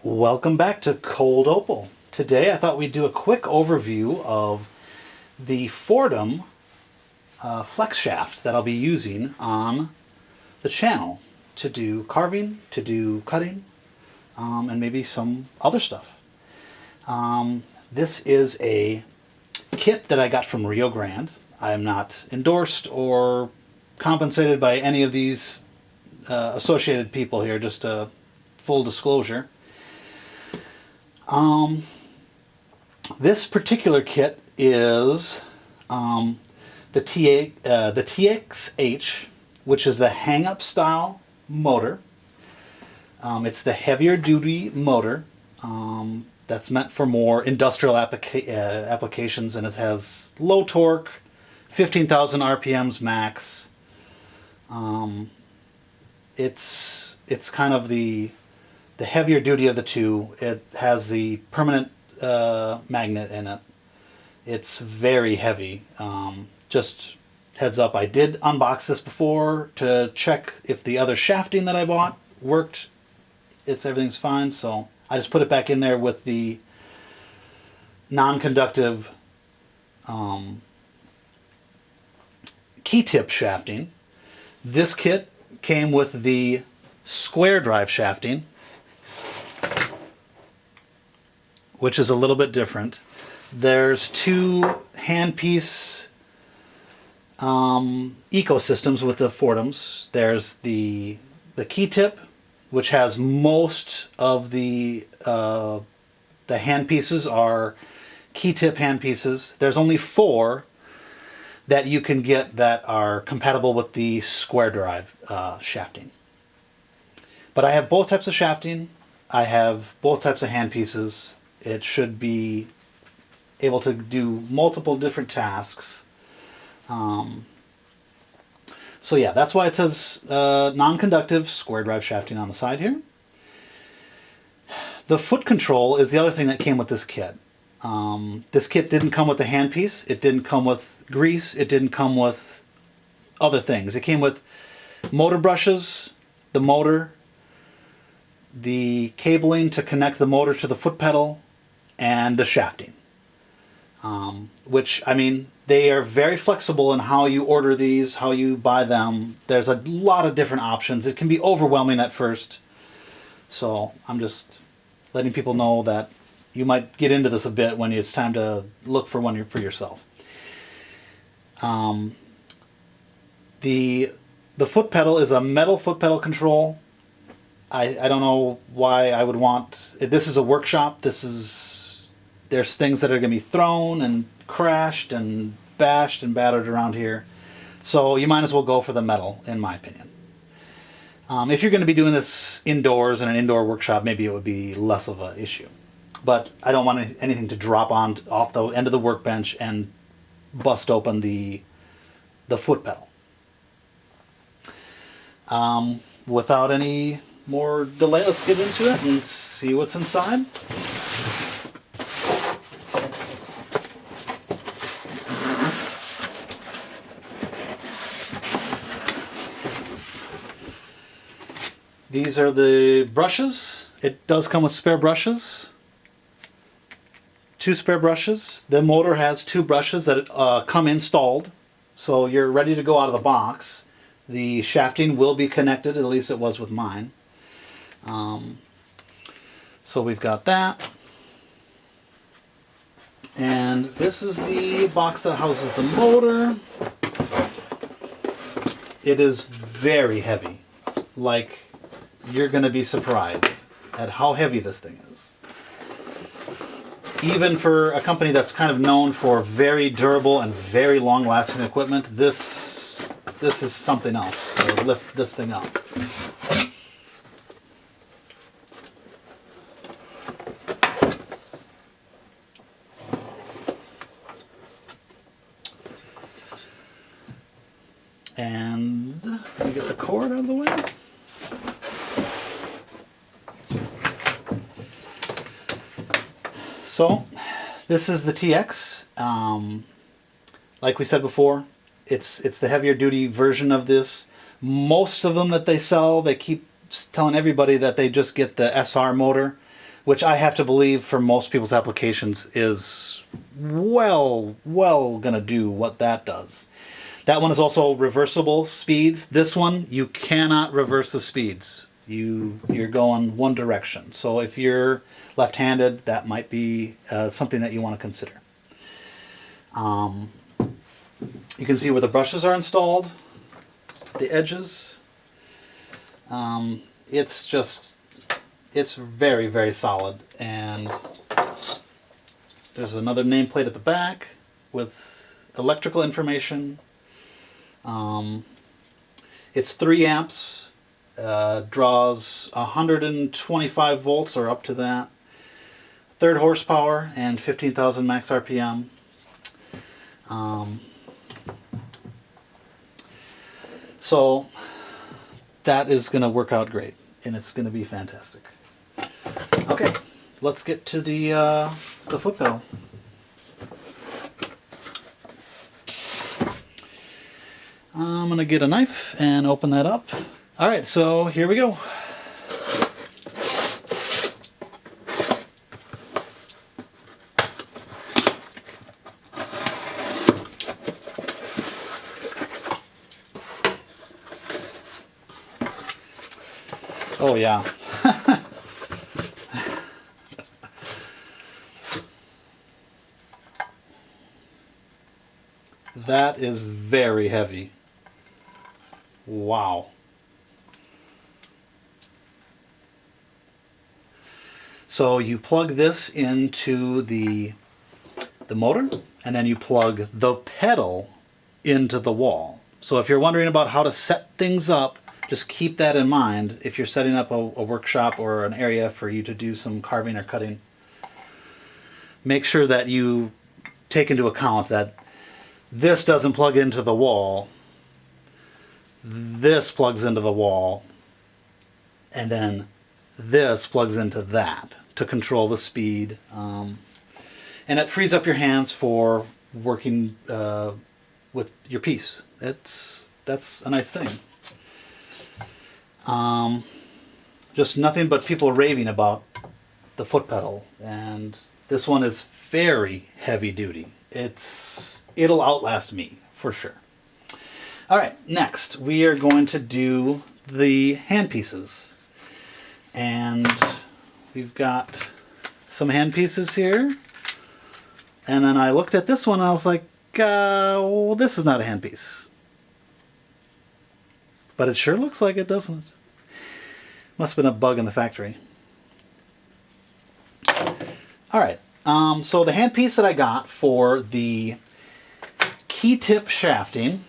Welcome back to Cold Opal. Today I thought we'd do a quick overview of the Foredom flex shaft that I'll be using on the channel to do carving, to do cutting, and maybe some other stuff. This is a kit that I got from Rio Grande. I am not endorsed or compensated by any of these associated people here, just a full disclosure. This particular kit is the TXH, which is the hang-up style motor. It's the heavier duty motor that's meant for more industrial applications, and it has low torque, 15,000 RPMs max. It's kind of the heavier duty of the two. It has the permanent magnet in it. It's very heavy. Just heads up, I did unbox this before to check if the other shafting that I bought worked. Everything's fine, so I just put it back in there with the non-conductive key tip shafting. This kit came with the square drive shafting, which is a little bit different. There's two handpiece ecosystems with the Foredoms. There's the key tip, which has most of the handpieces are key tip handpieces. There's only 4 that you can get that are compatible with the square drive shafting. But I have both types of shafting. I have both types of handpieces. It should be able to do multiple different tasks. So yeah, that's why it says non-conductive square drive shafting on the side here. The foot control is the other thing that came with this kit. This kit didn't come with the handpiece. It didn't come with grease. It didn't come with other things. It came with motor brushes, the motor, the cabling to connect the motor to the foot pedal, and the shafting. Which, I mean, they are very flexible in how you order these, how you buy them. There's a lot of different options. It can be overwhelming at first. So I'm just letting people know that you might get into this a bit when it's time to look for one for yourself. The foot pedal is a metal foot pedal control. I don't know why I would want... This is a workshop. There's things that are going to be thrown and crashed and bashed and battered around here. So you might as well go for the metal, in my opinion. If you're going to be doing this indoors in an indoor workshop, maybe it would be less of an issue. But I don't want anything to drop off the end of the workbench and bust open the foot pedal. Without any more delay, let's get into it and see what's inside. These are the brushes. It does come with spare brushes. 2 spare brushes. The motor has 2 brushes that come installed, so you're ready to go out of the box. The shafting will be connected, at least it was with mine. So we've got that. And this is the box that houses the motor. It is very heavy. Like, you're going to be surprised at how heavy this thing is. Even for a company that's kind of known for very durable and very long-lasting equipment, this is something else to lift this thing up. And let me get the cord out of the way. So, this is the TX. Like we said before, it's the heavier duty version of this. Most of them that they sell, they keep telling everybody that they just get the SR motor. which I have to believe for most people's applications is well going to do what that does. That one is also reversible speeds. This one, you cannot reverse the speeds. You're going one direction. So if you're left-handed, that might be something that you want to consider. You can see where the brushes are installed, the edges. It's very, very solid. And there's another nameplate at the back with electrical information. It's 3 amps, draws 125 volts or up to that, 3rd horsepower, and 15,000 max RPM. So that is going to work out great, and it's going to be fantastic. Okay, let's get to the foot pedal. I'm going to get a knife and open that up. All right, so here we go. Oh yeah. That is very heavy. Wow. So you plug this into the motor, and then you plug the pedal into the wall. So if you're wondering about how to set things up, just keep that in mind if you're setting up a workshop or an area for you to do some carving or cutting. Make sure that you take into account that this doesn't plug into the wall, this plugs into the wall, and then this plugs into that to control the speed. And it frees up your hands for working with your piece. That's a nice thing. Just nothing but people raving about the foot pedal, and this one is very heavy duty. It'll outlast me for sure. All right, next we are going to do the hand pieces, and we've got some hand pieces here. And then I looked at this one and I was like, well, this is not a hand piece. But it sure looks like it, doesn't it? Must have been a bug in the factory. All right, so the hand piece that I got for the key tip shafting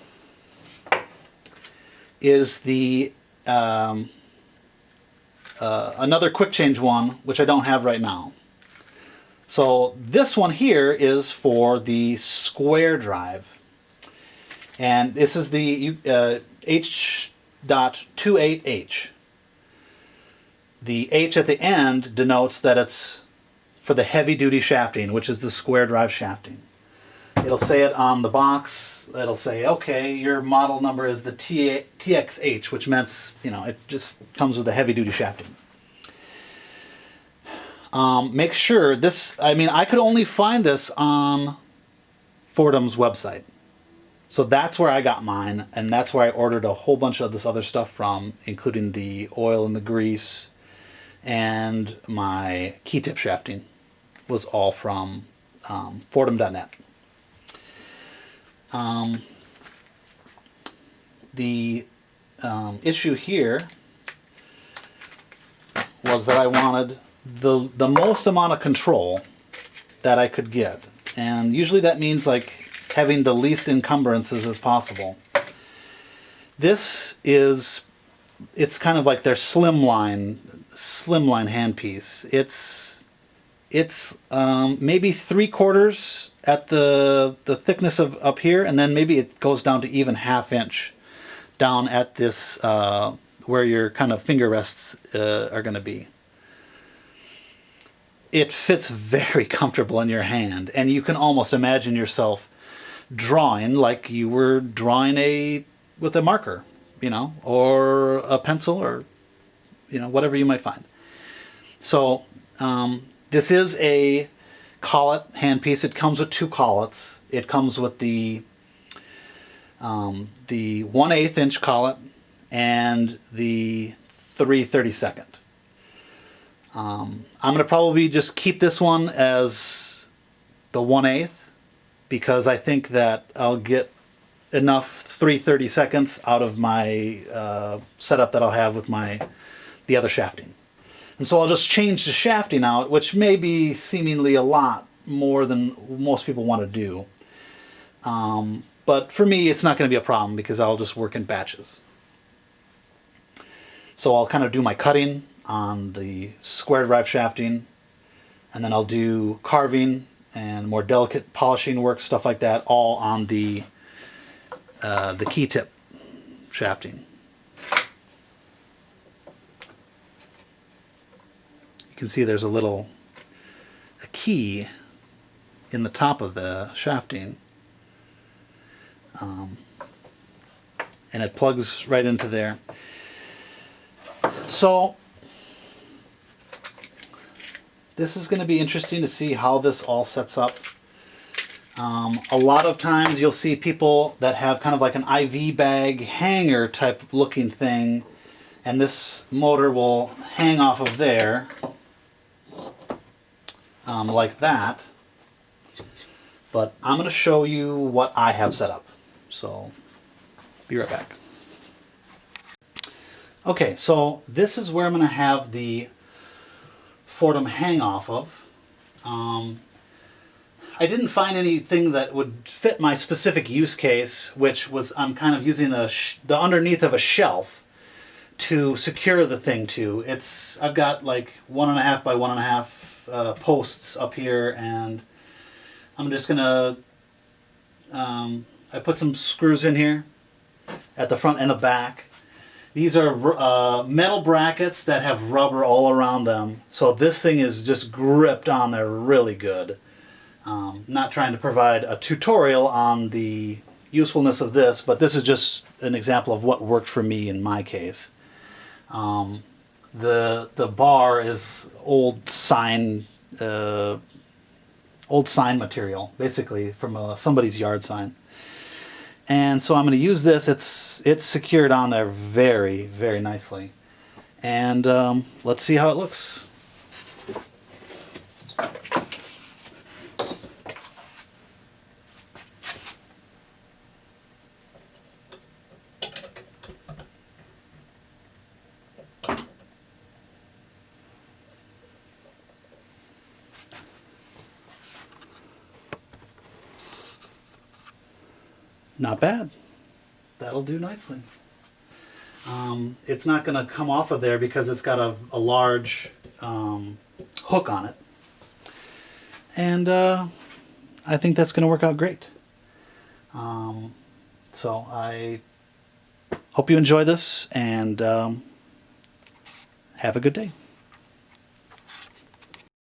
is the another quick change one, which I don't have right now. So this one here is for the square drive, and this is the H.28H. The H at the end denotes that it's for the heavy duty shafting, which is the square drive shafting. It'll say it on the box. It'll say, okay, your model number is the TXH, which means, it just comes with the heavy duty shafting. Make sure this, I could only find this on Foredom's website. So that's where I got mine, and that's where I ordered a whole bunch of this other stuff from, including the oil and the grease, and my key tip shafting was all from Foredom.net. The issue here was that I wanted the most amount of control that I could get, and usually that means like having the least encumbrances as possible. It's kind of like their slimline handpiece. It's maybe 3/4 at the thickness of up here, and then maybe it goes down to even 1/2 inch down at this where your kind of finger rests are going to be. It fits very comfortable in your hand, and you can almost imagine yourself drawing like you were drawing with a marker, or a pencil, or whatever you might find. So This is a collet handpiece. It comes with two collets. It comes with the 1/8 inch collet and the 3/32. I'm going to probably just keep this one as the 1/8 because I think that I'll get enough 3/32 out of my setup that I'll have with the other shafting. And so I'll just change the shafting out, which may be seemingly a lot more than most people want to do. But for me, it's not going to be a problem because I'll just work in batches. So I'll kind of do my cutting on the square drive shafting, and then I'll do carving and more delicate polishing work, stuff like that, all on the key tip shafting. You can see there's a key in the top of the shafting, and it plugs right into there. So this is going to be interesting to see how this all sets up. A lot of times you'll see people that have kind of like an IV bag hanger type looking thing, and this motor will hang off of there like that. But I'm going to show you what I have set up. So be right back. Okay, so this is where I'm going to have the Foredom hang off of. I didn't find anything that would fit my specific use case, which was I'm kind of using the underneath of a shelf to secure the thing to. I've got like 1.5 by 1.5 posts up here, and I'm just gonna I put some screws in here at the front and the back. These are metal brackets that have rubber all around them, so this thing is just gripped on there really good. Not trying to provide a tutorial on the usefulness of this, but this is just an example of what worked for me in my case. The bar is old sign material, basically from somebody's yard sign. And so I'm going to use this. It's secured on there very, very nicely. And let's see how it looks. Not bad. That'll do nicely. It's not going to come off of there because it's got a large hook on it. And I think that's going to work out great. So I hope you enjoy this, and have a good day.